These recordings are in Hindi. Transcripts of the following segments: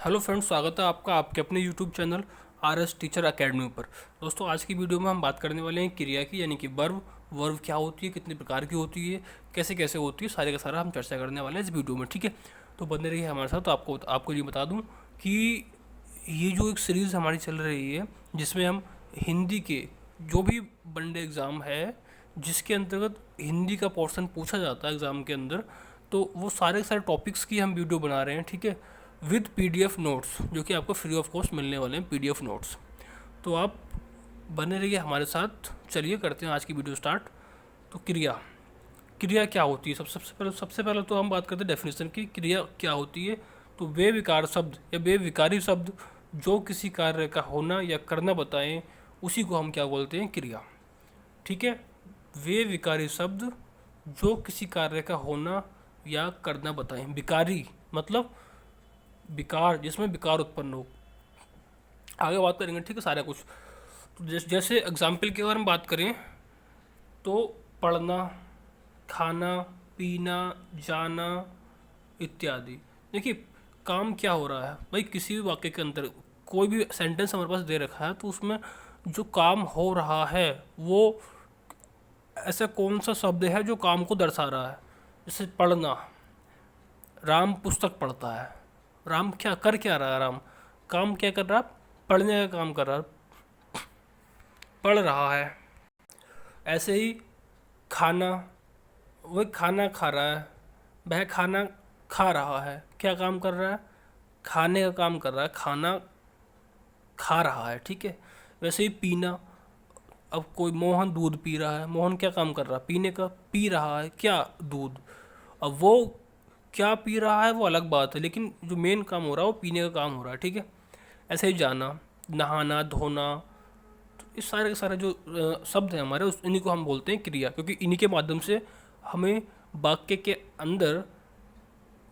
हेलो फ्रेंड्स, स्वागत है आपका आपके अपने YouTube channel R S teacher academy पर। दोस्तों, आज की वीडियो में हम बात करने वाले हैं क्रिया की, यानी कि वर्ब क्या होती है, कितने प्रकार की होती है, कैसे कैसे होती है, सारे का सारा हम चर्चा करने वाले हैं इस वीडियो में। ठीक है, तो बने रहिए हमारे साथ। तो आपको ये बता दूं कि ये जो एक सीरीज़ हमारी चल रही है जिसमें हम हिंदी के जो भी वनडे एग्ज़ाम है जिसके अंतर्गत हिंदी का पोर्शन पूछा जाता है एग्ज़ाम के अंदर, तो वो सारे के सारे टॉपिक्स की हम वीडियो बना रहे हैं। ठीक है, विद पीडीएफ नोट्स, जो कि आपको फ्री ऑफ कॉस्ट मिलने वाले हैं पीडीएफ नोट्स। तो आप बने रहिए हमारे साथ। चलिए करते हैं आज की वीडियो स्टार्ट। तो क्रिया क्रिया क्या होती है? सबसे पहले तो हम बात करते हैं डेफिनेशन की। क्रिया क्या होती है? तो वे विकार शब्द या वे विकारी शब्द जो किसी कार्य का होना या करना बताएं, उसी को हम क्या बोलते हैं? क्रिया। ठीक है, वे विकारी शब्द जो किसी कार्य का होना या करना बताएं। विकारी मतलब विकार, जिसमें विकार उत्पन्न हो। आगे बात करेंगे, ठीक है, सारा कुछ। तो जैसे एग्जाम्पल की अगर हम बात करें तो पढ़ना, खाना, पीना, जाना इत्यादि। देखिए, काम क्या हो रहा है भाई? किसी भी वाक्य के अंदर कोई भी सेंटेंस हमारे पास दे रखा है तो उसमें जो काम हो रहा है वो ऐसा कौन सा शब्द है जो काम को दर्शा रहा है? जैसे पढ़ना, राम पुस्तक पढ़ता है। राम क्या रहा है? राम काम क्या कर रहा है? पढ़ने का काम कर रहा है, पढ़ रहा है। ऐसे ही खाना, वह खाना खा रहा है, वह खाना खा रहा है। क्या काम कर रहा है? खाने का काम कर रहा है, खाना खा रहा है। ठीक है, वैसे ही पीना, अब कोई मोहन दूध पी रहा है, मोहन क्या काम कर रहा है? पीने का, पी रहा है क्या? दूध। अब वो क्या पी रहा है वो अलग बात है, लेकिन जो मेन काम हो रहा है वो पीने का काम हो रहा है। ठीक है, ऐसे ही जाना, नहाना, धोना, तो इस सारे के सारे जो शब्द हैं हमारे, उस इन्हीं को हम बोलते हैं क्रिया, क्योंकि इन्हीं के माध्यम से हमें वाक्य के अंदर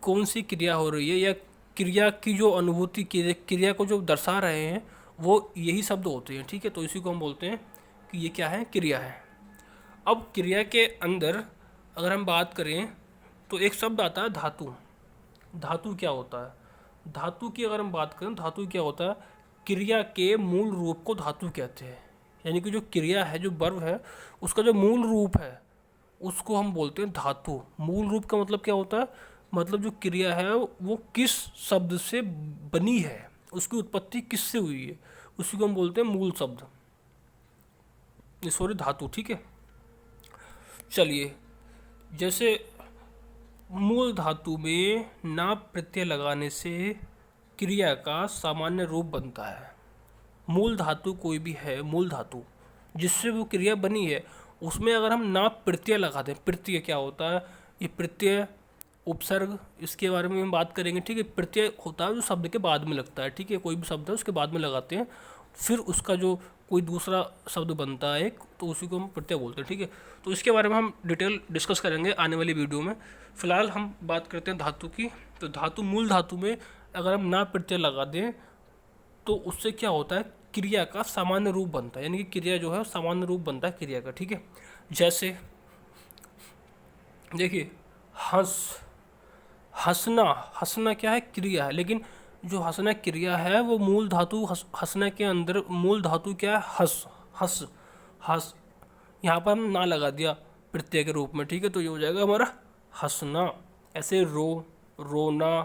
कौन सी क्रिया हो रही है या क्रिया की जो अनुभूति, क्रिया को जो दर्शा रहे हैं, वो यही शब्द होते हैं। ठीक है, तो इसी को हम बोलते हैं कि ये क्या है? क्रिया है। अब क्रिया के अंदर अगर हम बात करें तो एक शब्द आता है धातु। धातु क्या होता है? धातु की अगर हम बात करें, धातु क्या होता है? क्रिया के मूल रूप को धातु कहते हैं। यानी कि जो क्रिया है, जो वर्ब है, उसका जो मूल रूप है उसको हम बोलते हैं धातु। मूल रूप का मतलब क्या होता है? मतलब जो क्रिया है वो किस शब्द से बनी है, उसकी उत्पत्ति किससे हुई है, उसी को हम बोलते हैं मूल शब्द, सॉरी धातु। ठीक है, चलिए, जैसे मूल धातु में ना प्रत्यय लगाने से क्रिया का सामान्य रूप बनता है। मूल धातु कोई भी है, मूल धातु जिससे वो क्रिया बनी है, उसमें अगर हम ना प्रत्यय लगा दें। प्रत्यय क्या होता है? ये प्रत्यय, उपसर्ग, इसके बारे में हम बात करेंगे। ठीक है, प्रत्यय होता है जो शब्द के बाद में लगता है। ठीक है, कोई भी शब्द है उसके बाद में लगाते हैं, फिर उसका जो कोई दूसरा शब्द बनता है एक, तो उसी को हम प्रत्यय बोलते हैं। ठीक है, तो इसके बारे में हम डिटेल डिस्कस करेंगे आने वाली वीडियो में। फिलहाल हम बात करते हैं धातु की। तो धातु, मूल धातु में अगर हम ना प्रत्यय लगा दें तो उससे क्या होता है? क्रिया का सामान्य रूप बनता है, यानी कि क्रिया जो है सामान्य रूप बनता है क्रिया का। ठीक है, जैसे देखिए, हंस, हंसना, हंसना क्या है? क्रिया है, लेकिन जो हंसना क्रिया है वो मूल धातु हंसना के अंदर मूल धातु क्या है? हंस, हंस, हंस। यहाँ पर हम ना लगा दिया प्रत्यय के रूप में। ठीक है, तो ये हो जाएगा हमारा हंसना। ऐसे रो, रोना,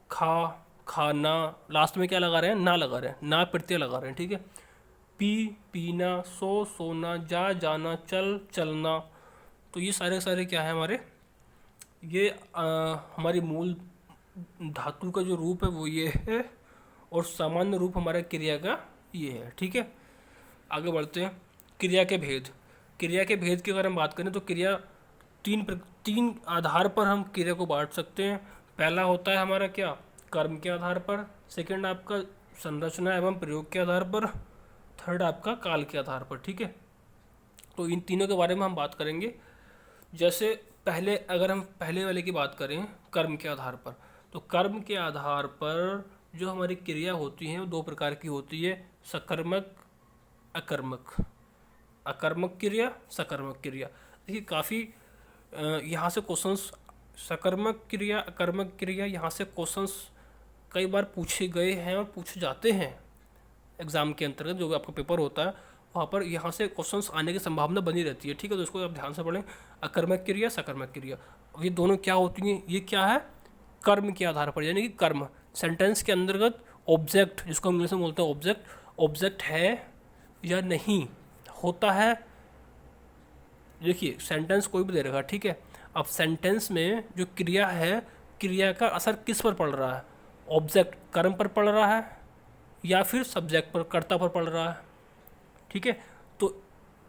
खा, खाना, लास्ट में क्या लगा रहे हैं? ना लगा रहे हैं, ना प्रत्यय लगा रहे हैं। ठीक है, पी, पीना, सो, सोना, जा, जाना, चल, चलना। तो ये सारे सारे क्या है हमारे? ये हमारी मूल धातु का जो रूप है वो ये है, और सामान्य रूप हमारा क्रिया का ये है। ठीक है, आगे बढ़ते हैं। क्रिया के भेद। क्रिया के भेद की अगर हम बात करें तो क्रिया तीन आधार पर हम क्रिया को बांट सकते हैं। पहला होता है हमारा क्या? कर्म के आधार पर। सेकंड आपका संरचना एवं प्रयोग के आधार पर। थर्ड आपका काल के आधार पर। ठीक है, तो इन तीनों के बारे में हम बात करेंगे। जैसे पहले, अगर हम पहले वाले की बात करें कर्म के आधार पर, तो कर्म के आधार पर जो हमारी क्रिया होती हैं वो दो प्रकार की होती है, सकर्मक, अकर्मक। अकर्मक क्रिया, सकर्मक क्रिया। देखिए, काफ़ी यहाँ से क्वेश्चंस, सकर्मक क्रिया, अकर्मक क्रिया, यहाँ से क्वेश्चंस कई बार पूछे गए हैं और पूछे जाते हैं एग्ज़ाम के अंतर्गत, जो भी आपका पेपर होता है वहाँ पर यहाँ से क्वेश्चंस आने की संभावना बनी रहती है, ठीक है। तो इसको आप ध्यान से पढ़ें। अकर्मक क्रिया, सकर्मक क्रिया, ये दोनों क्या होती हैं, ये क्या है, कर्म के आधार पर, यानी कि कर्म। सेंटेंस के अंतर्गत ऑब्जेक्ट, जिसको हम इंग्लिश में बोलते हैं ऑब्जेक्ट, ऑब्जेक्ट है या नहीं, होता है। देखिए सेंटेंस कोई भी दे रखा है, ठीक है। अब सेंटेंस में जो क्रिया है, क्रिया का असर किस पर पड़ रहा है, ऑब्जेक्ट कर्म पर पड़ रहा है या फिर सब्जेक्ट पर, कर्ता पर पड़ रहा है, ठीक है। तो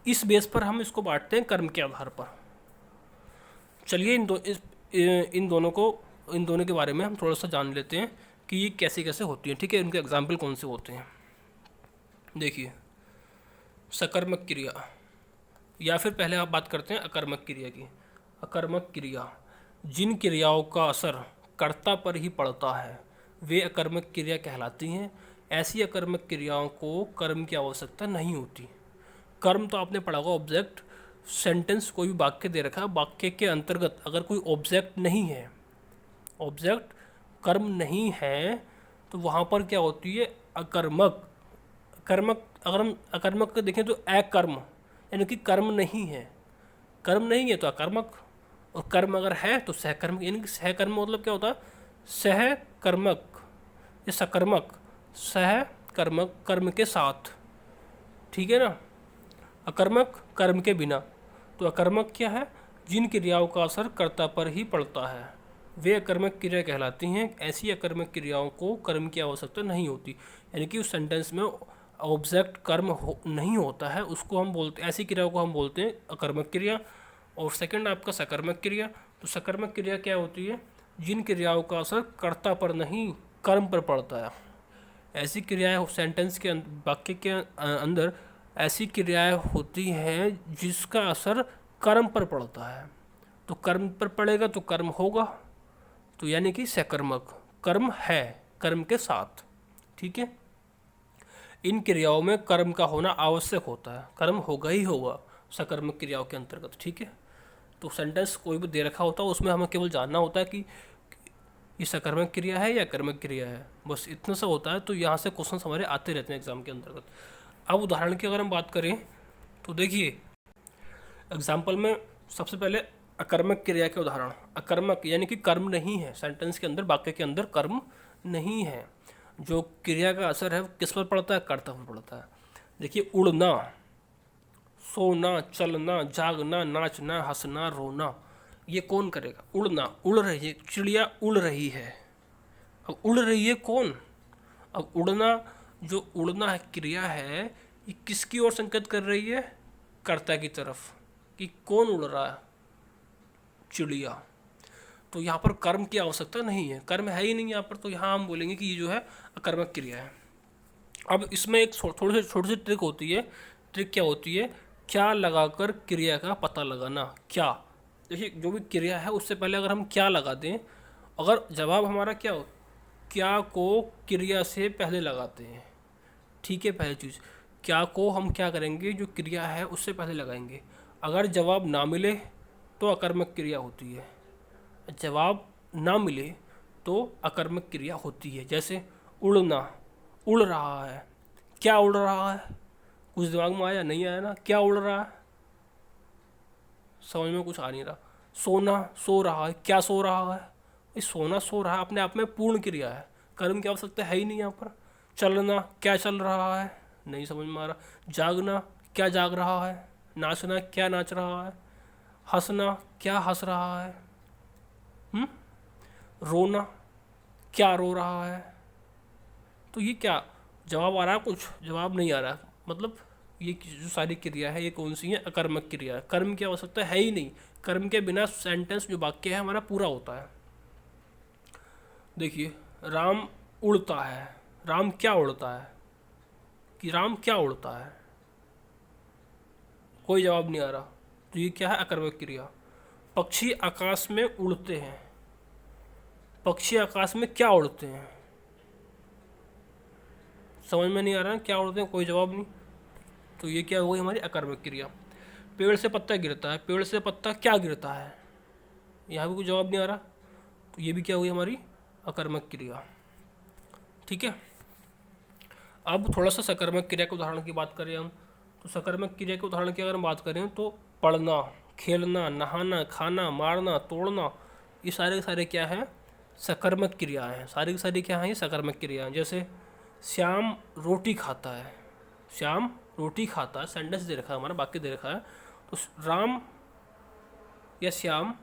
इस बेस पर हम इसको बांटते हैं कर्म के आधार पर। चलिए इन दोनों के बारे में हम थोड़ा सा जान लेते हैं कि ये कैसे कैसे होती है, ठीक है। इनके एग्जाम्पल कौन से होते हैं। देखिए सकर्मक क्रिया, या फिर पहले आप बात करते हैं अकर्मक क्रिया की। अकर्मक क्रिया, जिन क्रियाओं का असर कर्ता पर ही पड़ता है वे अकर्मक क्रिया कहलाती हैं। ऐसी अकर्मक क्रियाओं को कर्म की आवश्यकता नहीं होती। कर्म तो आपने पढ़ा होगा, ऑब्जेक्ट। सेंटेंस कोई भी वाक्य दे रखा है, वाक्य के अंतर्गत अगर कोई ऑब्जेक्ट नहीं है, ऑब्जेक्ट कर्म नहीं है, तो वहाँ पर क्या होती है, अकर्मक। कर्मक, अगर हम अकर्मक को देखें तो अकर्म, यानी कि कर्म नहीं है। कर्म नहीं है तो अकर्मक, और कर्म अगर है तो सहकर्मक, यानी कि सहकर्म मतलब क्या होता है, सहकर्मक या सकर्मक, सहकर्मक कर्म के साथ, ठीक है ना। अकर्मक कर्म के बिना। तो अकर्मक क्या है, जिन क्रियाओं का असर कर्ता पर ही पड़ता है वे अकर्मक क्रिया कहलाती हैं। ऐसी अकर्मक क्रियाओं को कर्म की आवश्यकता नहीं होती, यानी कि उस सेंटेंस में ऑब्जेक्ट कर्म नहीं होता है, उसको हम बोलते, ऐसी क्रियाओं को हम बोलते हैं अकर्मक क्रिया। और सेकंड आपका सकर्मक क्रिया। तो सकर्मक क्रिया क्या होती है, जिन क्रियाओं का असर कर्ता पर नहीं कर्म पर पड़ता है। ऐसी क्रियाएं सेंटेंस के वाक्य के अंदर ऐसी क्रियाएं होती हैं जिसका असर कर्म पर पड़ता है। तो कर्म पर पड़ेगा तो कर्म होगा, तो यानी कि सकर्मक, कर्म है कर्म के साथ, ठीक है। इन क्रियाओं में कर्म का होना आवश्यक होता है, कर्म होगा ही होगा सकर्मक क्रियाओं के अंतर्गत, ठीक है। तो सेंटेंस कोई भी दे रखा होता है उसमें हमें केवल जानना होता है कि ये सकर्मक क्रिया है या कर्मक क्रिया है, बस इतना सा होता है। तो यहाँ से क्वेश्चन हमारे आते रहते हैं एग्जाम के अंतर्गत। अब उदाहरण की अगर हम बात करें तो देखिए एग्जाम्पल में सबसे पहले अकर्मक क्रिया के उदाहरण। अकर्मक यानी कि कर्म नहीं है, सेंटेंस के अंदर, वाक्य के अंदर कर्म नहीं है। जो क्रिया का असर है वो किस पर पड़ता है, कर्ता पर पड़ता है। देखिए उड़ना, सोना, चलना, जागना, नाचना, हंसना, रोना, ये कौन करेगा, उड़ना, उड़ रही है चिड़िया, उड़ रही है। अब उड़ रही है कौन, अब उड़ना, जो उड़ना है क्रिया है, ये किसकी ओर संकेत कर रही है, कर्ता की तरफ, कि कौन उड़ रहा है, चिड़िया। तो यहाँ पर कर्म की आवश्यकता नहीं है, कर्म है ही नहीं यहाँ पर, तो यहाँ हम बोलेंगे कि ये जो है अकर्मक क्रिया है। अब इसमें एक छोटी सी ट्रिक होती है। ट्रिक क्या होती है, क्या लगाकर क्रिया का पता लगाना। क्या, देखिए जो भी क्रिया है उससे पहले अगर हम क्या लगा दें, अगर जवाब हमारा क्या हो, क्या को क्रिया से पहले लगाते हैं, ठीक है। पहली चीज़, क्या को हम क्या करेंगे, जो क्रिया है उससे पहले लगाएंगे। अगर जवाब ना मिले तो अकर्मक क्रिया होती है, जवाब ना मिले तो अकर्मक क्रिया होती है। जैसे उड़ना, उड़ रहा है, क्या उड़ रहा है, कुछ दिमाग में आया, नहीं आया ना, क्या उड़ रहा है, समझ में कुछ आ नहीं रहा। सोना, सो रहा है, क्या सो रहा है, ये सोना सो रहा है अपने आप में पूर्ण क्रिया है, कर्म की आवश्यकता है ही नहीं यहाँ पर। चलना, क्या चल रहा है, नहीं समझ में आ रहा। जागना, क्या जाग रहा है। नाचना, क्या नाच रहा है। हंसना, क्या हंस रहा है। रोना, क्या रो रहा है। तो ये क्या जवाब आ रहा है, कुछ जवाब नहीं आ रहा, मतलब ये जो सारी क्रिया है ये कौन सी है, अकर्मक क्रिया है, कर्म की आवश्यकता है ही नहीं। कर्म के बिना सेंटेंस जो वाक्य है हमारा पूरा होता है। देखिए राम उड़ता है, राम क्या उड़ता है, कि राम क्या उड़ता है, कोई जवाब नहीं आ रहा, तो ये क्या है, अकर्मक क्रिया। पक्षी आकाश में उड़ते हैं, पक्षी आकाश में क्या उड़ते हैं, समझ में नहीं आ रहा है, क्या उड़ते हैं, कोई जवाब नहीं, तो ये क्या हो गई हमारी अकर्मक क्रिया। पेड़ से पत्ता गिरता है, पेड़ से पत्ता क्या गिरता है, यहाँ भी कोई जवाब नहीं आ रहा, तो ये भी क्या हुई हमारी अकर्मक क्रिया। ठीक है। अब थोड़ा सा सकर्मक क्रिया के उदाहरण की बात करें हम, तो सकर्मक क्रिया के उदाहरण की अगर हम बात करें तो पढ़ना, खेलना, नहाना, खाना, मारना, तोड़ना, ये सारे के सारे क्या हैं, सकर्मक क्रियाएं हैं। सारी की सारी क्या हैं, ये सकर्मक क्रियाएं। जैसे श्याम रोटी खाता है, श्याम रोटी खाता है, सेंटेंस दे रखा है हमारा, वाक्य दे रखा है। तो राम या श्याम,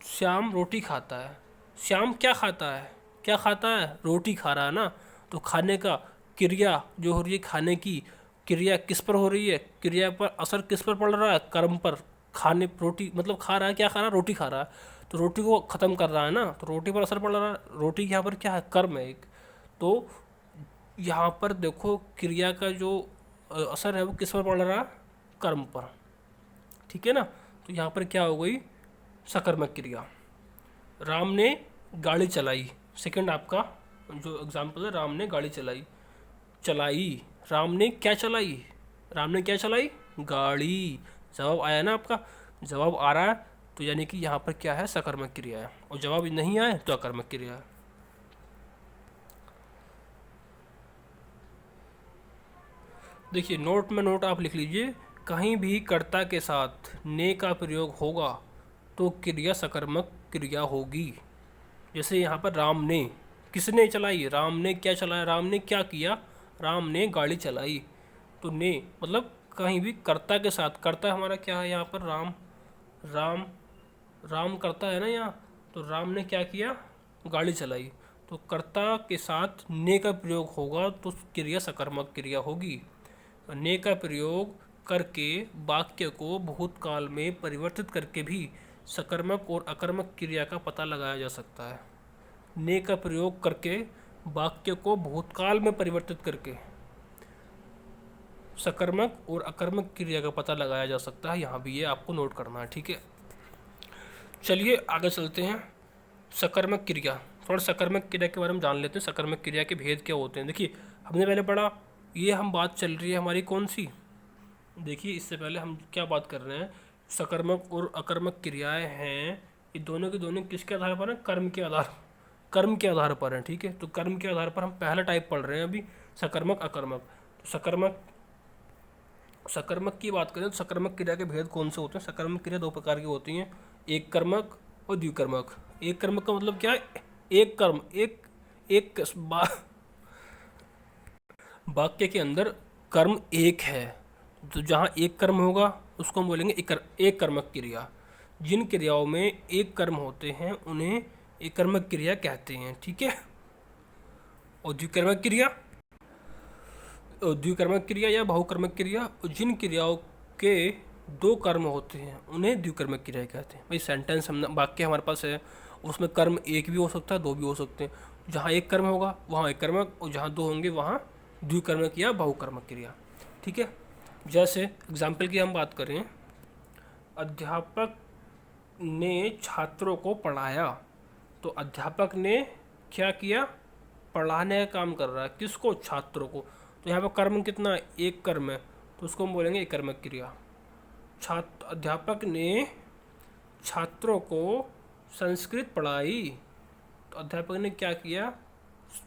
श्याम रोटी खाता है। श्याम क्या खाता है, क्या खाता है, रोटी खा रहा है ना। तो खाने का क्रिया जो हो रही है, खाने की क्रिया किस पर हो रही है, क्रिया पर असर किस पर पड़ रहा है, कर्म पर। खाने, रोटी मतलब खा रहा है, क्या खा रहा है, रोटी खा रहा है, तो रोटी को ख़त्म कर रहा है ना, तो रोटी पर असर पड़ रहा है। रोटी यहाँ पर क्या है, कर्म है एक। तो यहाँ पर देखो क्रिया का जो असर है वो किस पर पड़ रहा है, कर्म पर, ठीक है ना। तो यहाँ पर क्या हो गई, सकर्मक क्रिया। राम ने गाड़ी चलाई, सेकंड आपका जो एग्जाम्पल है, राम ने गाड़ी चलाई, चलाई, राम ने क्या चलाई, राम ने क्या चलाई, गाड़ी। जवाब आया ना आपका, जवाब आ रहा है, तो यानी कि यहाँ पर क्या है, सकर्मक क्रिया है। और जवाब नहीं आए तो अकर्मक क्रिया है। देखिए नोट में नोट आप लिख लीजिए, कहीं भी कर्ता के साथ ने का प्रयोग होगा तो क्रिया सकर्मक क्रिया होगी। जैसे यहाँ पर राम ने, किसने चलाई, राम ने क्या चलाया, राम ने क्या किया, राम ने गाड़ी चलाई। तो ने मतलब कहीं भी कर्ता के साथ, कर्ता हमारा क्या है यहाँ पर, राम, राम, राम करता है ना यहाँ, तो राम ने क्या किया, गाड़ी चलाई। तो कर्ता के साथ ने का प्रयोग होगा तो क्रिया सकर्मक क्रिया होगी। ने का प्रयोग करके वाक्य को भूतकाल में परिवर्तित करके भी सकर्मक और अकर्मक क्रिया का पता लगाया जा सकता है। ने का प्रयोग करके वाक्य को भूतकाल में परिवर्तित करके सकर्मक और अकर्मक क्रिया का पता लगाया जा सकता है। यहाँ भी ये आपको नोट करना है, ठीक है। चलिए आगे चलते हैं। सकर्मक क्रिया, थोड़ा सकर्मक क्रिया के बारे में जान लेते हैं। सकर्मक क्रिया के भेद क्या होते हैं। देखिए हमने पहले पढ़ा, ये हम बात चल रही है हमारी कौन सी, देखिए इससे पहले हम क्या बात कर रहे हैं, सकर्मक और अकर्मक क्रियाएं हैं, ये दोनों के दोनों किसके आधार पर हैं, कर्म के आधार, कर्म के आधार पर हैं, ठीक है। तो कर्म के आधार पर हम पहला टाइप पढ़ रहे हैं अभी, सकर्मक अकर्मक। तो सकर्मक, सकर्मक की बात करें तो सकर्मक क्रिया के भेद कौन से होते हैं। सकर्मक क्रिया दो प्रकार की होती हैं, एक कर्मक और द्विकर्मक। एक कर्मक का मतलब क्या है, एक कर्म, एक वाक्य के अंदर कर्म एक है, तो जहाँ एक कर्म होगा उसको हम बोलेंगे एक कर्मक क्रिया। जिन क्रियाओं में एक कर्म होते हैं उन्हें एक कर्मक क्रिया कहते हैं, ठीक है। और द्विकर्मक क्रिया, द्विकर्मक क्रिया या बहुकर्मक क्रिया, जिन क्रियाओं के दो कर्म होते हैं उन्हें द्विकर्मक क्रिया कहते हैं। भाई सेंटेंस हम, वाक्य हमारे पास है, उसमें कर्म एक भी हो सकता है, दो भी हो सकते हैं। जहाँ एक कर्म होगा वहाँ एक कर्मक, और जहाँ दो होंगे वहाँ द्विकर्मक या बहुकर्मक क्रिया, ठीक है। जैसे एग्जाम्पल की हम बात करें, अध्यापक ने छात्रों को पढ़ाया, तो अध्यापक ने क्या किया, पढ़ाने का काम कर रहा है, किसको, छात्रों को। तो यहाँ पर कर्म कितना है, एक कर्म है, तो उसको हम बोलेंगे एक कर्मक क्रिया। छात्र, अध्यापक ने छात्रों को संस्कृत पढ़ाई, तो अध्यापक ने क्या किया,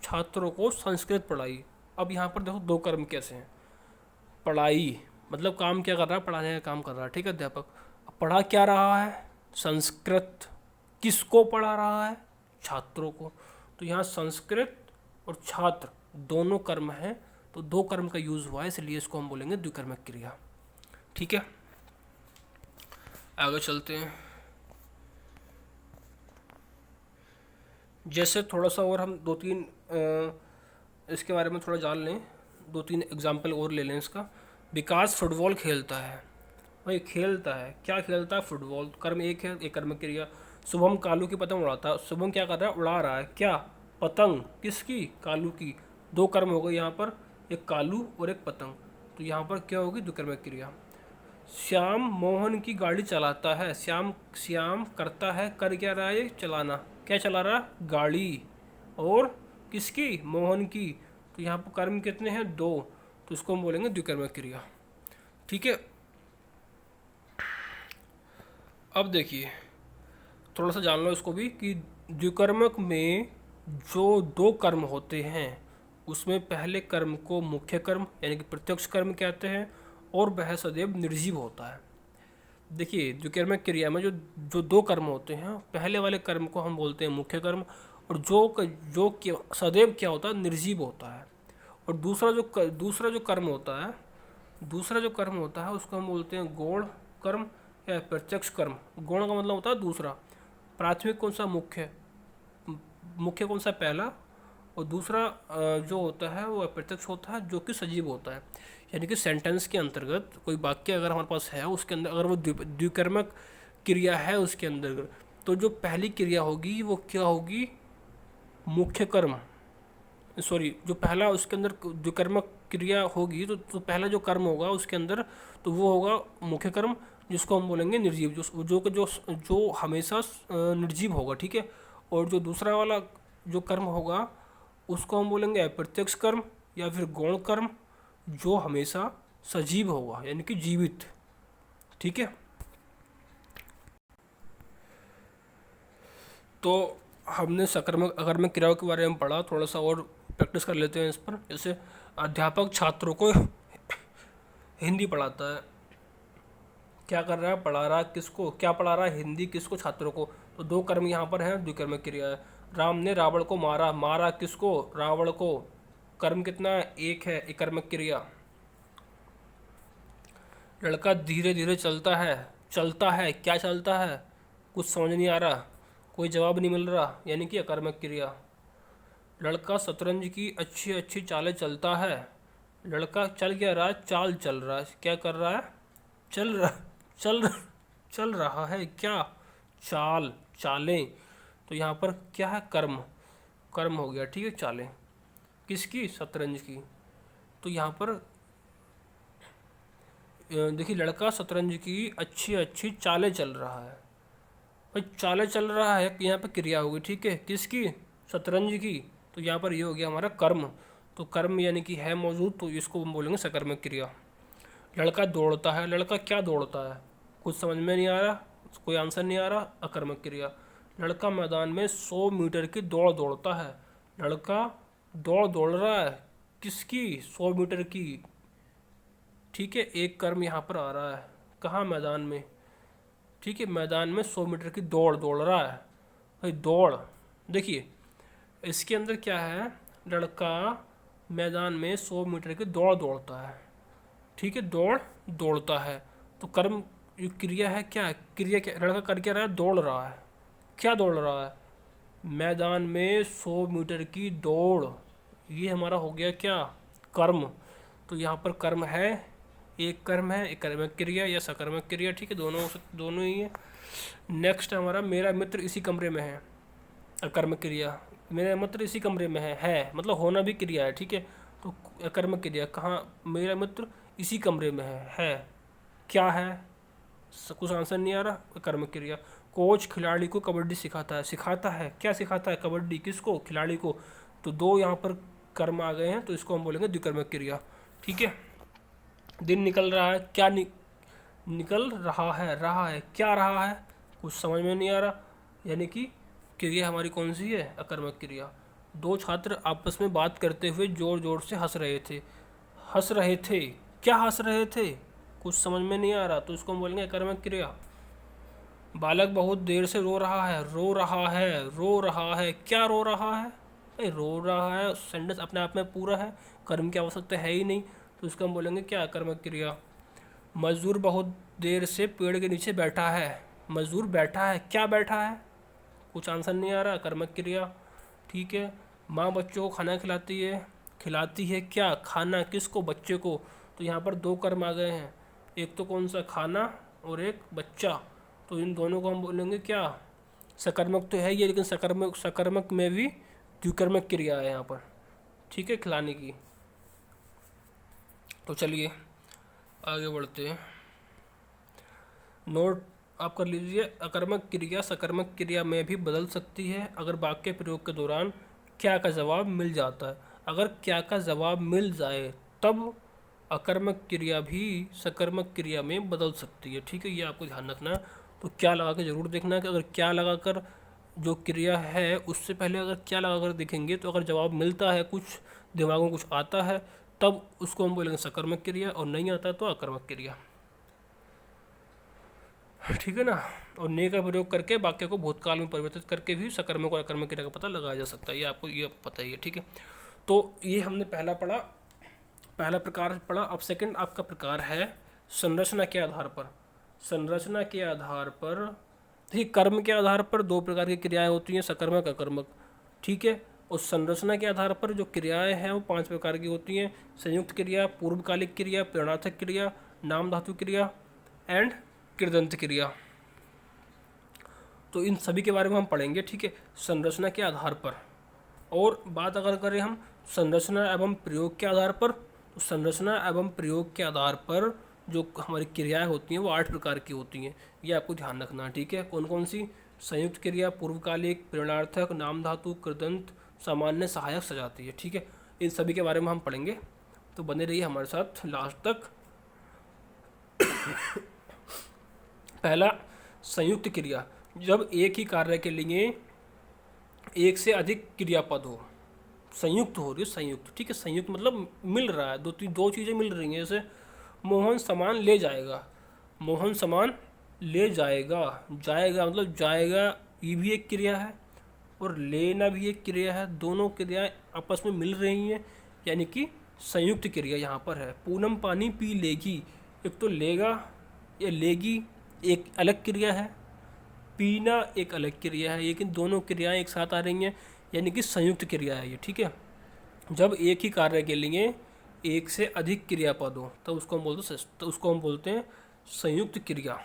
छात्रों को संस्कृत पढ़ाई। अब यहाँ पर देखो दो कर्म कैसे हैं, पढ़ाई मतलब काम क्या कर रहा है, पढ़ाने का काम कर रहा है, ठीक है अध्यापक। अब पढ़ा क्या रहा है, संस्कृत, किसको पढ़ा रहा है, छात्रों को। तो यहाँ संस्कृत और छात्र दोनों कर्म हैं, तो दो कर्म का यूज़ हुआ है, इसलिए इसको हम बोलेंगे द्विकर्मक क्रिया, ठीक है। आगे चलते हैं। जैसे थोड़ा सा और हम दो तीन इसके बारे में थोड़ा जान लें, दो तीन एग्जाम्पल और ले लें इसका। विकास फुटबॉल खेलता है, भाई खेलता है, क्या खेलता है, फुटबॉल, कर्म एक है, एक कर्म क्रिया। शुभम कालू की पतंग उड़ाता है, शुभम क्या कर रहा है, उड़ा रहा है, क्या, पतंग, किसकी, कालू की। दो कर्म हो गए यहाँ पर, एक कालू और एक पतंग, तो यहाँ पर क्या होगी, द्विकर्मक क्रिया। श्याम मोहन की गाड़ी चलाता है, श्याम, श्याम करता है, कर क्या रहा है, चलाना, क्या चला रहा है, गाड़ी, और किसकी, मोहन की। तो यहाँ पर कर्म कितने हैं, दो, तो इसको हम बोलेंगे द्विकर्मक क्रिया, ठीक है। अब देखिए थोड़ा सा जान लो इसको भी, कि द्विकर्मक में जो दो कर्म होते हैं उसमें पहले कर्म को मुख्य कर्म यानी कि प्रत्यक्ष कर्म कहते हैं और वह सदैव निर्जीव होता है। देखिए जो कर्मक क्रिया में जो जो दो कर्म होते हैं, पहले वाले कर्म को हम बोलते हैं मुख्य कर्म, और सदैव क्या होता है, निर्जीव होता है। और दूसरा जो कर्म होता है उसको हम बोलते हैं गौण कर्म या प्रत्यक्ष कर्म। गौण का मतलब होता है दूसरा, प्राथमिक कौन सा, मुख्य कौन सा, पहला, और दूसरा जो होता है वो अप्रत्यक्ष होता है जो कि सजीव होता है। यानी कि सेंटेंस के अंतर्गत कोई वाक्य अगर हमारे पास है, उसके अंदर अगर वो द्विकर्मक क्रिया है उसके अंदर, तो जो पहली क्रिया होगी वो क्या होगी, मुख्य कर्म, सॉरी जो पहला उसके अंदर द्विकर्मक क्रिया होगी तो पहला जो कर्म होगा उसके अंदर तो वो होगा मुख्य कर्म, जिसको हम बोलेंगे निर्जीव, जो हमेशा निर्जीव होगा, ठीक है। और जो दूसरा वाला जो कर्म होगा उसको हम बोलेंगे अप्रत्यक्ष कर्म या फिर गौण कर्म, जो हमेशा सजीव होगा यानी कि जीवित, ठीक है। तो हमने सकर्मक अकर्मक क्रियाओं के बारे में पढ़ा, थोड़ा सा और प्रैक्टिस कर लेते हैं इस पर। जैसे अध्यापक छात्रों को हिंदी पढ़ाता है, क्या कर रहा है, पढ़ा रहा है, किसको, क्या पढ़ा रहा है, हिंदी, किसको, छात्रों को। तो दो कर्म यहाँ पर हैं, द्विकर्मक क्रिया है। राम ने रावण को मारा, मारा किसको, रावण को, कर्म कितना है, एक है, एक कर्मक क्रिया। लड़का धीरे धीरे चलता है, क्या चलता है, कुछ समझ नहीं आ रहा, कोई जवाब नहीं मिल रहा, यानी कि अकर्मक क्रिया। लड़का शतरंज की अच्छी अच्छी चालें चलता है, लड़का चल क्या रहा है, चाल चल रहा है, क्या कर रहा है, चल रहा है, क्या, चाल, चालें। तो यहाँ पर क्या है, कर्म हो गया, ठीक है। चालें किसकी, शतरंज की। तो यहाँ पर देखिए लड़का शतरंज की अच्छी अच्छी चालें चल रहा है, भाई चालें चल रहा है, यहाँ पर क्रिया होगी, ठीक है, किसकी, शतरंज की। तो यहाँ पर ये हो गया हमारा कर्म। तो कर्म यानी कि है मौजूद, तो इसको हम बोलेंगे सकर्मक क्रिया। लड़का दौड़ता है, लड़का क्या दौड़ता है, कुछ समझ में नहीं आ रहा, कोई आंसर नहीं आ रहा, अकर्मक क्रिया। लड़का मैदान में 100 मीटर की दौड़ दौड़ता है, लड़का दौड़ रहा है, किसकी, 100 मीटर की, ठीक है। एक कर्म यहाँ पर आ रहा है, कहाँ, मैदान में, ठीक है, मैदान में 100 मीटर की दौड़ रहा है, भाई दौड़। देखिए इसके अंदर क्या है, लड़का मैदान में 100 मीटर की दौड़ दौड़ता है, ठीक है, दौड़ता है। तो कर्म जो क्रिया है, क्या है, क्रिया क्या, लड़का कर क्या रहा है, दौड़ रहा है, क्या दौड़ रहा है, मैदान में 100 मीटर की दौड़, ये हमारा हो गया क्या, कर्म। तो यहाँ पर कर्म है, एक कर्म है, एक कर्मक क्रिया या सकर्मक क्रिया, ठीक है, दोनों ही है। नेक्स्ट हमारा मेरा मित्र इसी कमरे में है, अकर्मक क्रिया। मेरा मित्र इसी कमरे में है मतलब होना भी क्रिया है, ठीक है। तो अकर्मक क्रिया, कहाँ, मेरा मित्र इसी कमरे में है, क्या है, कुछ आंसर नहीं आ रहा, अकर्मक क्रिया। कोच खिलाड़ी को कबड्डी सिखाता है, क्या सिखाता है, कबड्डी, किसको, खिलाड़ी को। तो दो यहाँ पर कर्म आ गए हैं, तो इसको हम बोलेंगे द्विकर्मक क्रिया, ठीक है। दिन निकल रहा है, क्या निकल रहा है, क्या रहा है, कुछ समझ में नहीं आ रहा, यानी कि क्रिया हमारी कौन सी है, अकर्मक क्रिया। दो छात्र आपस में बात करते हुए जोर जोर से हंस रहे थे, क्या हंस रहे थे, कुछ समझ में नहीं आ रहा, तो इसको हम बोलेंगे अकर्मक क्रिया। बालक बहुत देर से रो रहा है, क्या रो रहा है, भाई रो रहा है, सेंटेंस अपने आप में पूरा है, कर्म की आवश्यकता है ही नहीं, तो इसको हम बोलेंगे क्या, अकर्मक क्रिया। मजदूर बहुत देर से पेड़ के नीचे बैठा है, मजदूर बैठा है, क्या बैठा है, कुछ आंसर नहीं आ रहा, कर्मक क्रिया, ठीक है। माँ बच्चों को खाना खिलाती है क्या, खाना, किसको, बच्चे को। तो यहाँ पर दो कर्म आ गए हैं, एक तो कौन सा, खाना, और एक बच्चा। तो इन दोनों को हम बोलेंगे क्या, सकर्मक तो है ये, लेकिन सकर्मक में भी द्विकर्मक क्रिया है यहाँ पर, ठीक है, खिलाने की। तो चलिए आगे बढ़ते हैं, नोट आप कर लीजिए। अकर्मक क्रिया सकर्मक क्रिया में भी बदल सकती है अगर वाक्य प्रयोग के दौरान क्या का जवाब मिल जाता है। अगर क्या का जवाब मिल जाए तब अकर्मक क्रिया भी सकर्मक क्रिया में बदल सकती है, ठीक है, ये आपको ध्यान रखना है। तो क्या लगा के ज़रूर देखना है कि अगर क्या लगाकर जो क्रिया है उससे पहले अगर क्या लगाकर देखेंगे तो अगर जवाब मिलता है कुछ दिमाग में कुछ आता है तब उसको हम बोलेंगे सकर्मक क्रिया, और नहीं आता तो अकर्मक क्रिया। ठीक है ना। और ने का प्रयोग करके वाक्य को भूतकाल में परिवर्तित करके भी सकर्मक और अकर्मक क्रिया का पता लगाया जा सकता है, ये आपको ये पता ही है। ठीक है, तो ये हमने पहला पढ़ा, पहला प्रकार पढ़ा। अब सेकंड आपका प्रकार है संरचना के आधार पर। संरचना के आधार पर, देखिए कर्म के आधार पर दो प्रकार की क्रियाएं होती हैं, सकर्मक अकर्मक। ठीक है, और संरचना के आधार पर जो क्रियाएं हैं वो 5 प्रकार की होती हैं। संयुक्त क्रिया, पूर्वकालिक क्रिया, प्रेरणार्थक क्रिया, नाम धातु क्रिया एंड कृदंत क्रिया। तो इन सभी के बारे में हम पढ़ेंगे। ठीक है, संरचना के आधार पर। और बात अगर करें हम संरचना एवं प्रयोग के आधार पर, तो संरचना एवं प्रयोग के आधार पर जो हमारी क्रियाएं होती हैं वो 8 प्रकार की होती हैं, ये आपको ध्यान रखना है। ठीक है, कौन कौन सी? संयुक्त क्रिया, पूर्वकालिक, प्रेरणार्थक, नाम धातु, कृदंत, सामान्य, सहायक, सजाती है। ठीक है, इन सभी के बारे में हम पढ़ेंगे, तो बने रहिए हमारे साथ लास्ट तक। पहला, संयुक्त क्रिया, जब एक ही कार्य के लिए एक से अधिक क्रियापद हो, संयुक्त हो रही है, संयुक्त। ठीक है, संयुक्त मतलब मिल रहा है, दो चीज़ें मिल रही हैं। जैसे मोहन सामान ले जाएगा, मोहन सामान ले जाएगा, जाएगा मतलब जाएगा, ये भी एक क्रिया है और लेना भी एक क्रिया है, दोनों क्रियाएं आपस में मिल रही हैं, यानी कि संयुक्त क्रिया यहाँ पर है। पूनम पानी पी लेगी, एक तो लेगा या लेगी एक अलग क्रिया है, पीना एक अलग क्रिया है, लेकिन दोनों क्रियाएं एक साथ आ रही हैं, यानी कि संयुक्त क्रिया है ये। ठीक है, जब एक ही कार्य के लिए एक से अधिक क्रियापद हो तो उसको हम बोलते हैं संयुक्त क्रिया।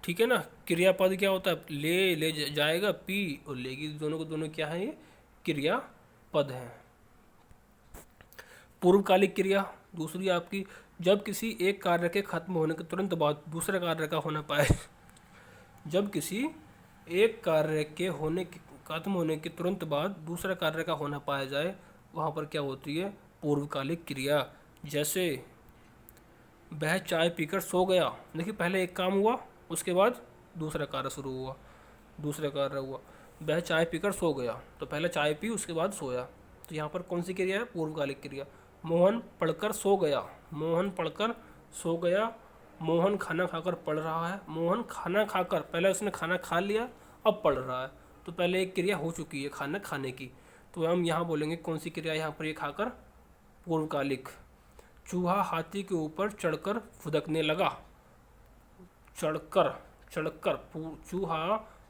ठीक है ना, क्रियापद क्या होता है? ले जाएगा, पी और लेगी, दोनों को दोनों क्या है? ये क्रियापद हैं। पूर्वकालिक क्रिया दूसरी आपकी, जब किसी एक कार्य के खत्म होने के तुरंत बाद दूसरे कार्य का होना पाए जब किसी एक कार्य के खत्म होने के तुरंत बाद दूसरा कार्य का होना पाया जाए, वहाँ पर क्या होती है? पूर्वकालिक क्रिया। जैसे वह चाय पीकर सो गया, देखिए पहले एक काम हुआ, उसके बाद दूसरा कार्य शुरू हुआ, दूसरा कार्य हुआ। वह चाय पीकर सो गया, तो पहले चाय पी उसके बाद सोया, तो यहाँ पर कौन सी क्रिया है? पूर्वकालिक क्रिया। मोहन पढ़कर सो गया, मोहन पढ़कर सो गया। मोहन खाना खाकर पढ़ रहा है, मोहन खाना खाकर, पहले उसने खाना खा लिया अब पढ़ रहा है, तो पहले एक क्रिया हो चुकी है खाना खाने की, तो हम यहाँ बोलेंगे कौन सी क्रिया यहाँ पर? ये खाकर, पूर्वकालिक। चूहा हाथी के ऊपर चढ़कर फुदकने लगा, चढ़कर चूहा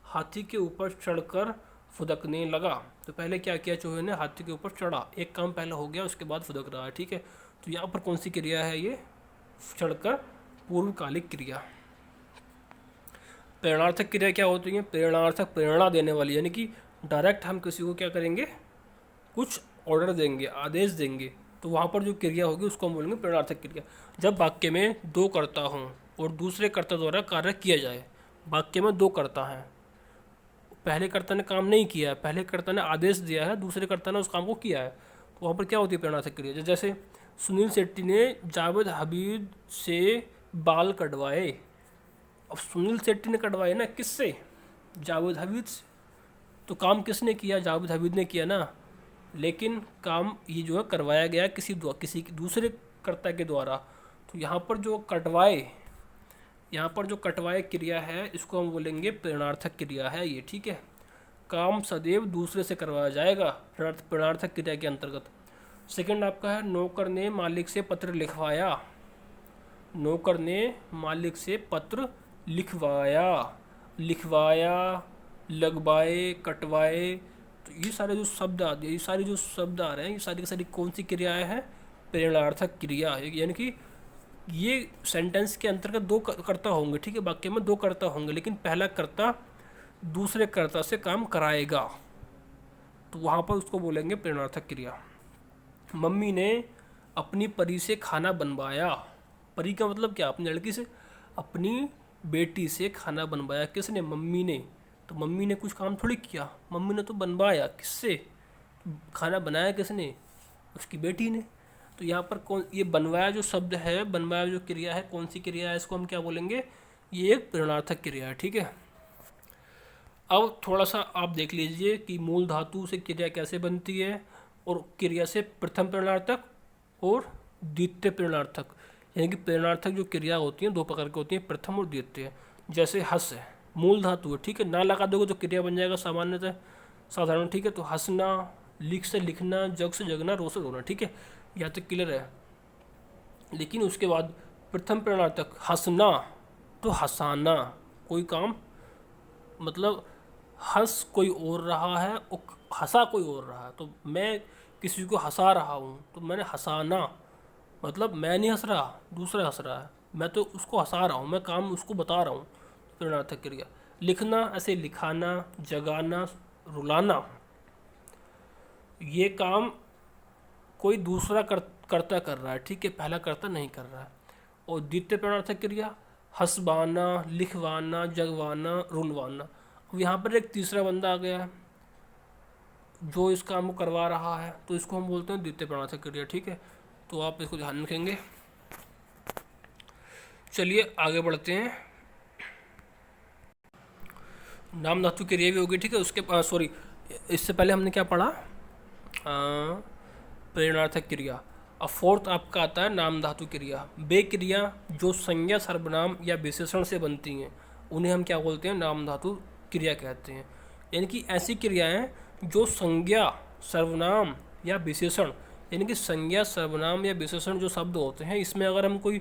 हाथी के ऊपर चढ़कर फुदकने लगा, तो पहले क्या किया? चूहे ने हाथी के ऊपर चढ़ा, एक काम पहले हो गया, उसके बाद फुदक रहा है। ठीक है, तो यहाँ पर कौन सी क्रिया है? ये चढ़कर, पूर्वकालिक क्रिया। प्रेरणार्थक क्रिया क्या होती है? प्रेरणार्थक, प्रेरणा देने वाली, यानी कि डायरेक्ट हम किसी को क्या करेंगे? कुछ ऑर्डर देंगे, आदेश देंगे, तो वहाँ पर जो क्रिया होगी उसको हम बोलेंगे प्रेरणार्थक क्रिया। जब वाक्य में दो कर्ता हों और दूसरे कर्ता द्वारा कार्य किया जाए, वाक्य में दो कर्ता हैं, पहले कर्ता ने काम नहीं किया है, पहले कर्ता ने आदेश दिया है, दूसरे कर्ता ने उस काम को किया है, तो वहाँ पर क्या होती है? प्रेरणार्थक क्रिया। जैसे सुनील शेट्टी ने जावेद हबीब से बाल कटवाए, अब सुनील शेट्टी ने कटवाए ना, किससे? जावेद हबीब से, तो काम किसने किया? जावेद हबीब ने किया ना, लेकिन काम ये जो है करवाया गया किसी दूसरे कर्ता के द्वारा, तो यहाँ पर जो कटवाए क्रिया है, इसको हम बोलेंगे प्रेरणार्थक क्रिया है ये। ठीक है, काम सदैव दूसरे से करवाया जाएगा प्रेरणार्थक क्रिया के अंतर्गत। सेकंड आपका है नौकर ने मालिक से पत्र लिखवाया, नौकर ने मालिक से पत्र लिखवाया, लगवाए, कटवाए, तो ये सारे जो शब्द आ रहे हैं, ये सारी की सारी कौन सी क्रियाएं हैं? प्रेरणार्थक क्रिया, यानी कि ये सेंटेंस के अंतर्गत दो कर्ता होंगे। ठीक है, वाक्य में दो कर्ता होंगे, लेकिन पहला कर्ता दूसरे कर्ता से काम कराएगा, तो वहाँ पर उसको बोलेंगे प्रेरणार्थक क्रिया। मम्मी ने अपनी परी से खाना बनवाया, परी का मतलब क्या? अपनी लड़की से, अपनी बेटी से खाना बनवाया, किसने? मम्मी ने, तो मम्मी ने कुछ काम थोड़ी किया, मम्मी ने तो बनवाया, किससे? खाना बनाया किसने? उसकी बेटी ने। तो यहाँ पर कौन, ये बनवाया जो शब्द है, बनवाया जो क्रिया है, कौन सी क्रिया है? इसको हम क्या बोलेंगे? ये एक प्रेरणार्थक क्रिया है। ठीक है, अब थोड़ा सा आप देख लीजिए कि मूल धातु से क्रिया कैसे बनती है, और क्रिया से प्रथम प्रेरणार्थक और द्वितीय प्रेरणार्थक, यानी कि प्रेरणार्थक जो क्रिया होती हैं दो प्रकार की होती हैं, प्रथम और द्वितीय। जैसे हस है, मूल धातु है, ठीक है, ना लगा दोगे तो क्रिया बन जाएगा सामान्यतः साधारण, ठीक है। तो हंसना, लिख से लिखना, जग से जगना, रो से रोना, ठीक है, यहाँ तक क्लियर है। लेकिन उसके बाद प्रथम प्रेरणार्थक हंसना तो हंसाना, कोई काम मतलब हंस कोई और रहा है और हंसा कोई और रहा है। तो मैं किसी को हंसा रहा हूँ तो मैंने हंसाना, मतलब मैं नहीं हंस रहा, दूसरा हंस रहा है, मैं तो उसको हंसा रहा हूँ, मैं काम उसको बता रहा हूँ, प्रेरणार्थक क्रिया। लिखना ऐसे लिखाना, जगाना, रुलाना, ये काम कोई दूसरा कर्ता कर रहा है, ठीक है, पहला कर्ता नहीं कर रहा है। और द्वितीय प्रेरणार्थक क्रिया हंसवाना, लिखवाना, जगवाना, रुलवाना। अब यहाँ पर एक तीसरा बंदा आ गया है जो इस काम को करवा रहा है, तो इसको हम बोलते हैं द्वितीय प्रेरणार्थक क्रिया, ठीक है। तो आप इसको ध्यान रखेंगे। चलिए आगे बढ़ते हैं। नाम धातु क्रिया भी होगी, ठीक है। उसके सॉरी, इससे पहले हमने क्या पढ़ा, प्रेरणार्थक क्रिया। अब फोर्थ आपका आता है नाम धातु क्रिया। वे क्रिया जो संज्ञा, सर्वनाम या विशेषण से बनती हैं उन्हें हम क्या बोलते हैं, नाम धातु क्रिया कहते हैं। यानी कि ऐसी क्रियाएं जो संज्ञा, सर्वनाम या विशेषण, यानी कि संज्ञा, सर्वनाम या विशेषण जो शब्द होते हैं, इसमें अगर हम कोई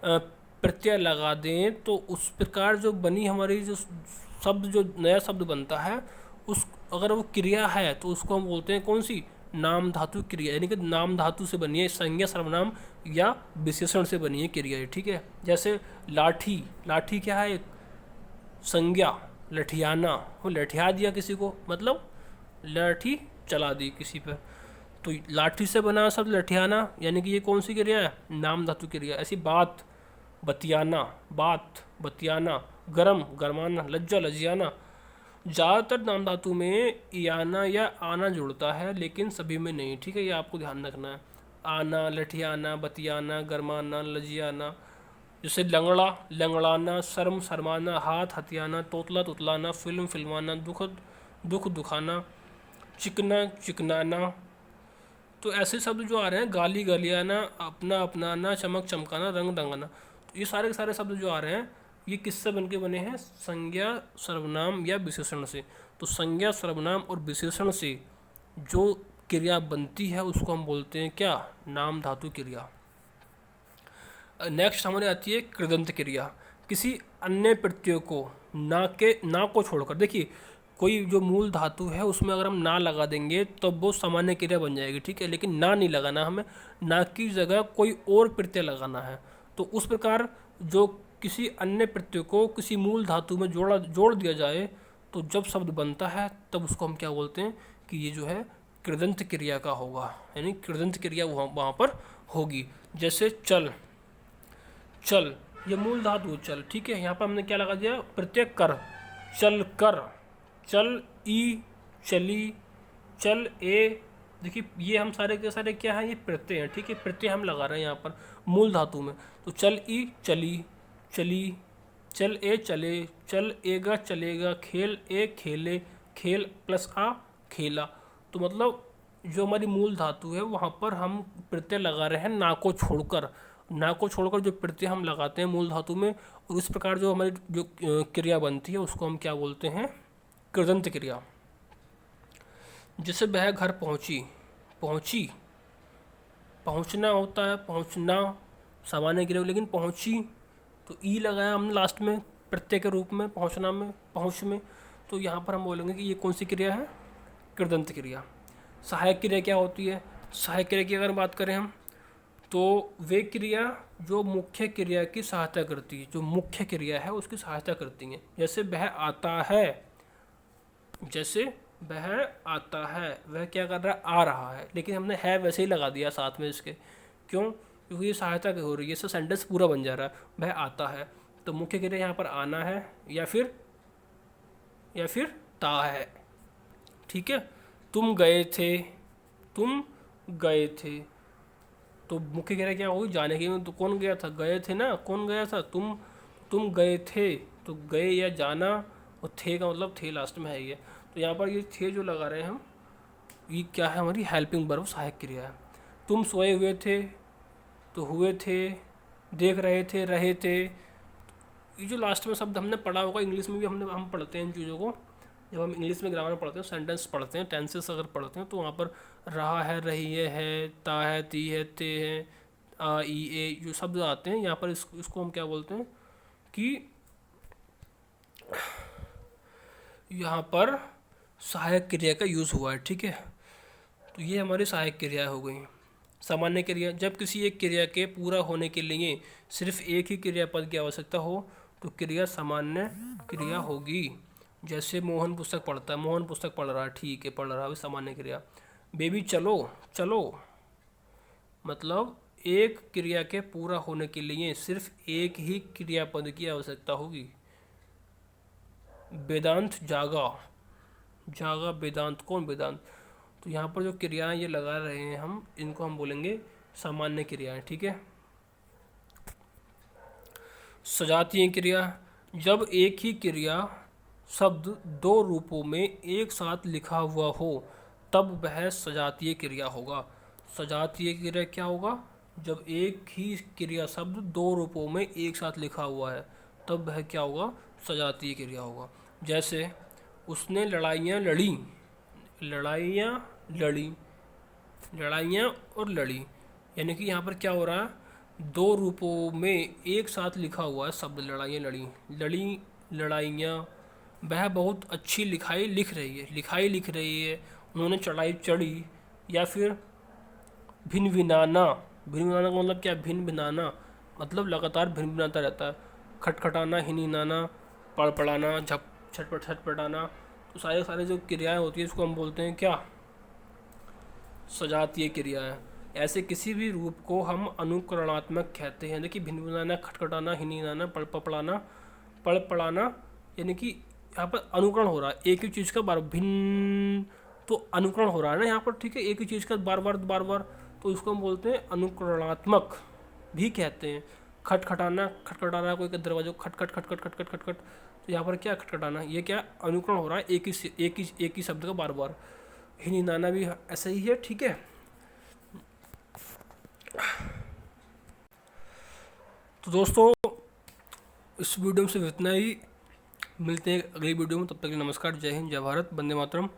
प्रत्यय लगा दें तो उस प्रकार जो बनी हमारी जो शब्द, जो नया शब्द बनता है, उस अगर वो क्रिया है तो उसको हम बोलते हैं कौन सी, नाम धातु क्रिया। यानी कि नाम धातु से बनी है, संज्ञा, सर्वनाम या विशेषण से बनी है क्रिया, ठीक है। जैसे लाठी, लाठी क्या है, संज्ञा, लठियाना, वो लठिया दिया किसी को, मतलब लाठी चला दी किसी पर, तो लाठी से बना शब्द लठियाना, यानी कि ये कौन सी क्रिया है, नाम धातु क्रिया। ऐसी बात, बतियाना, बात बतियाना, गरम गरमाना, लज्जा लजियाना। ज़्यादातर नाम धातु में याना या आना जुड़ता है, लेकिन सभी में नहीं, ठीक है, ये आपको ध्यान रखना है। आना, लठियाना, बतियाना, गरमाना, लजियाना। जैसे लंगड़ा, लंगड़ाना, शर्म शर्माना, हाथ हथियाना, तोतला तुतलाना, फिल्म फिल्माना, दुख दुखाना, चिकना चिकनाना। तो ऐसे शब्द जो आ रहे हैं, गाली गलियाना, अपना अपनाना, चमक चमकाना, रंग रंगाना, तो ये सारे के सारे शब्द जो आ रहे हैं ये किससे बन के बने हैं, संज्ञा, सर्वनाम या विशेषण से। तो संज्ञा, सर्वनाम और विशेषण से जो क्रिया बनती है उसको हम बोलते हैं क्या, नाम धातु क्रिया। नेक्स्ट हमारे आती है कृदंत क्रिया। किसी अन्य प्रत्यय को ना को छोड़कर, देखिए कोई जो मूल धातु है उसमें अगर हम ना लगा देंगे तब वो सामान्य क्रिया बन जाएगी, ठीक है, लेकिन ना नहीं लगाना, हमें ना की जगह कोई और प्रत्यय लगाना है। तो उस प्रकार जो किसी अन्य प्रत्यय को किसी मूल धातु में जोड़ दिया जाए तो जब शब्द बनता है तब उसको हम क्या बोलते हैं कि ये जो है कृदंत क्रिया का होगा, यानी कृदंत क्रिया वहाँ पर होगी। जैसे चल, चल ये मूल धातु चल, ठीक है, यहाँ पर हमने क्या लगा दिया, प्रत्यय कर, चल कर, चल ई, चली, चल ए। देखिए ये हम सारे के सारे क्या हैं, ये प्रत्यय हैं, ठीक है, प्रत्यय हम लगा रहे हैं यहाँ पर मूल धातु में। तो चल ई चली, चली, चल ए चले, चल एगा चलेगा, खेल ए खेले, खेल प्लस आ खेला। तो मतलब जो हमारी मूल धातु है वहाँ पर हम प्रत्यय लगा रहे हैं ना को छोड़कर, ना को छोड़कर जो प्रत्यय हम लगाते हैं मूल धातु में, और इस प्रकार जो हमारी जो क्रिया बनती है उसको हम क्या बोलते हैं, कृदंत क्रिया। जैसे वह घर पहुंची, पहुंची पहुंचना होता है, पहुंचना सामान्य क्रिया, लेकिन पहुंची तो ई लगाया हमने लास्ट में प्रत्यय के रूप में, पहुंचना में, पहुंच में, तो यहाँ पर हम बोलेंगे कि ये कौन सी क्रिया है, कृदंत क्रिया। सहायक क्रिया क्या होती है, सहायक क्रिया की अगर बात करें हम तो वे क्रिया जो मुख्य क्रिया की सहायता करती है, जो मुख्य क्रिया है उसकी सहायता करती हैं। जैसे वह आता है, जैसे वह आता है, वह क्या कर रहा है, आ रहा है, लेकिन हमने है वैसे ही लगा दिया साथ में इसके, क्यों, क्योंकि ये सहायता हो रही है, इससे सेंटेंस पूरा बन जा रहा है। वह आता है तो मुख्य क्रिया यहाँ पर आना है या फिर ता है, ठीक है। तुम गए थे, तुम गए थे, तो मुख्य क्रिया क्या होगी, जाने की, तो कौन गया था, गए थे ना, कौन गया था, तुम गए थे, तो गए या जाना, और थे का मतलब थे लास्ट में है ये। तो यहाँ पर ये थे जो लगा रहे हैं हम, ये क्या है, हमारी हेल्पिंग वर्ब सहायक क्रिया है। तुम सोए हुए थे तो हुए थे, देख रहे थे रहे थे। ये जो लास्ट में शब्द हमने पढ़ा होगा, इंग्लिश में भी हम पढ़ते हैं इन चीज़ों को। जब हम इंग्लिश में ग्रामर पढ़ते हैं, सेंटेंस पढ़ते हैं, टेंसेस अगर पढ़ते हैं, तो वहाँ पर रहा है, रही है, ता है, ती है, ते है, आ ई ए जो शब्द आते हैं यहाँ पर, इसको हम क्या बोलते हैं कि यहाँ पर सहायक क्रिया का यूज़ हुआ है। ठीक है, तो ये हमारी सहायक क्रिया हो गई। सामान्य क्रिया, जब किसी एक क्रिया के पूरा होने के लिए सिर्फ एक ही क्रियापद की आवश्यकता हो तो क्रिया सामान्य क्रिया होगी। जैसे मोहन पुस्तक पढ़ता है, मोहन पुस्तक पढ़ रहा है, ठीक है, पढ़ रहा है, सामान्य क्रिया। बेबी चलो, चलो, मतलब एक क्रिया के पूरा होने के लिए सिर्फ एक ही क्रियापद की आवश्यकता होगी। वेदांत जागा, जागा वेदांत, कौन वेदांत? तो यहाँ पर जो क्रियाएं ये लगा रहे हैं हम, इनको हम बोलेंगे सामान्य क्रियाएं। ठीक है। सजातीय क्रिया, जब एक ही क्रिया शब्द दो रूपों में एक साथ लिखा हुआ हो तब वह सजातीय क्रिया होगा। सजातीय क्रिया क्या होगा? जब एक ही क्रिया शब्द दो रूपों में एक साथ लिखा हुआ है तब वह क्या होगा? सजातीय क्रिया होगा। जैसे उसने लड़ाइयाँ लड़ी, लड़ाइयाँ लड़ी, लड़ाइयाँ और लड़ी, यानी कि यहाँ पर क्या हो रहा है? दो रूपों में एक साथ लिखा हुआ है शब्द लड़ाइयाँ लड़ी, लड़ी लड़ाइयाँ। वह बहुत अच्छी लिखाई लिख रही है, लिखाई लिख रही है। उन्होंने चढ़ाई चढ़ी। या फिर भिन भिनाना, भिन भिनाना का मतलब क्या? भिन भिनाना मतलब लगातार भिन भिनाता रहता है। खटखटाना, हिन हिनाना, पड़पड़ाना, झप छटपट छटपटाना। तो सारे सारे जो क्रियाएं होती है इसको हम बोलते हैं क्या? सजातीय क्रिया है। ऐसे किसी भी रूप को हम अनुकरणात्मक कहते हैं। देखिए, भिन भिनाना, खटखटाना, हिन हिनाना, पड़पड़ाना, पड़पड़ाना, यानी कि यहाँ पर अनुकरण हो रहा है एक ही चीज़ का बार भिन्न, तो अनुकरण हो रहा है ना यहाँ पर। ठीक है, एक ही चीज़ का बार बार बार बार, तो इसको हम बोलते हैं अनुकरणात्मक भी कहते हैं। खटखटाना, खटखटाना, कोई का दरवाजा खटखट खटखट खटखट खटखट, तो यहाँ पर क्या खटखटाना, ये क्या अनुकरण हो रहा है एक ही शब्द का बार बार। हिनाना भी ऐसा ही है। ठीक है, तो दोस्तों इस वीडियो में सिर्फ इतना ही। मिलते हैं अगली वीडियो में, तब तक के लिए नमस्कार, जय हिंद, जय भारत, वंदे मातरम।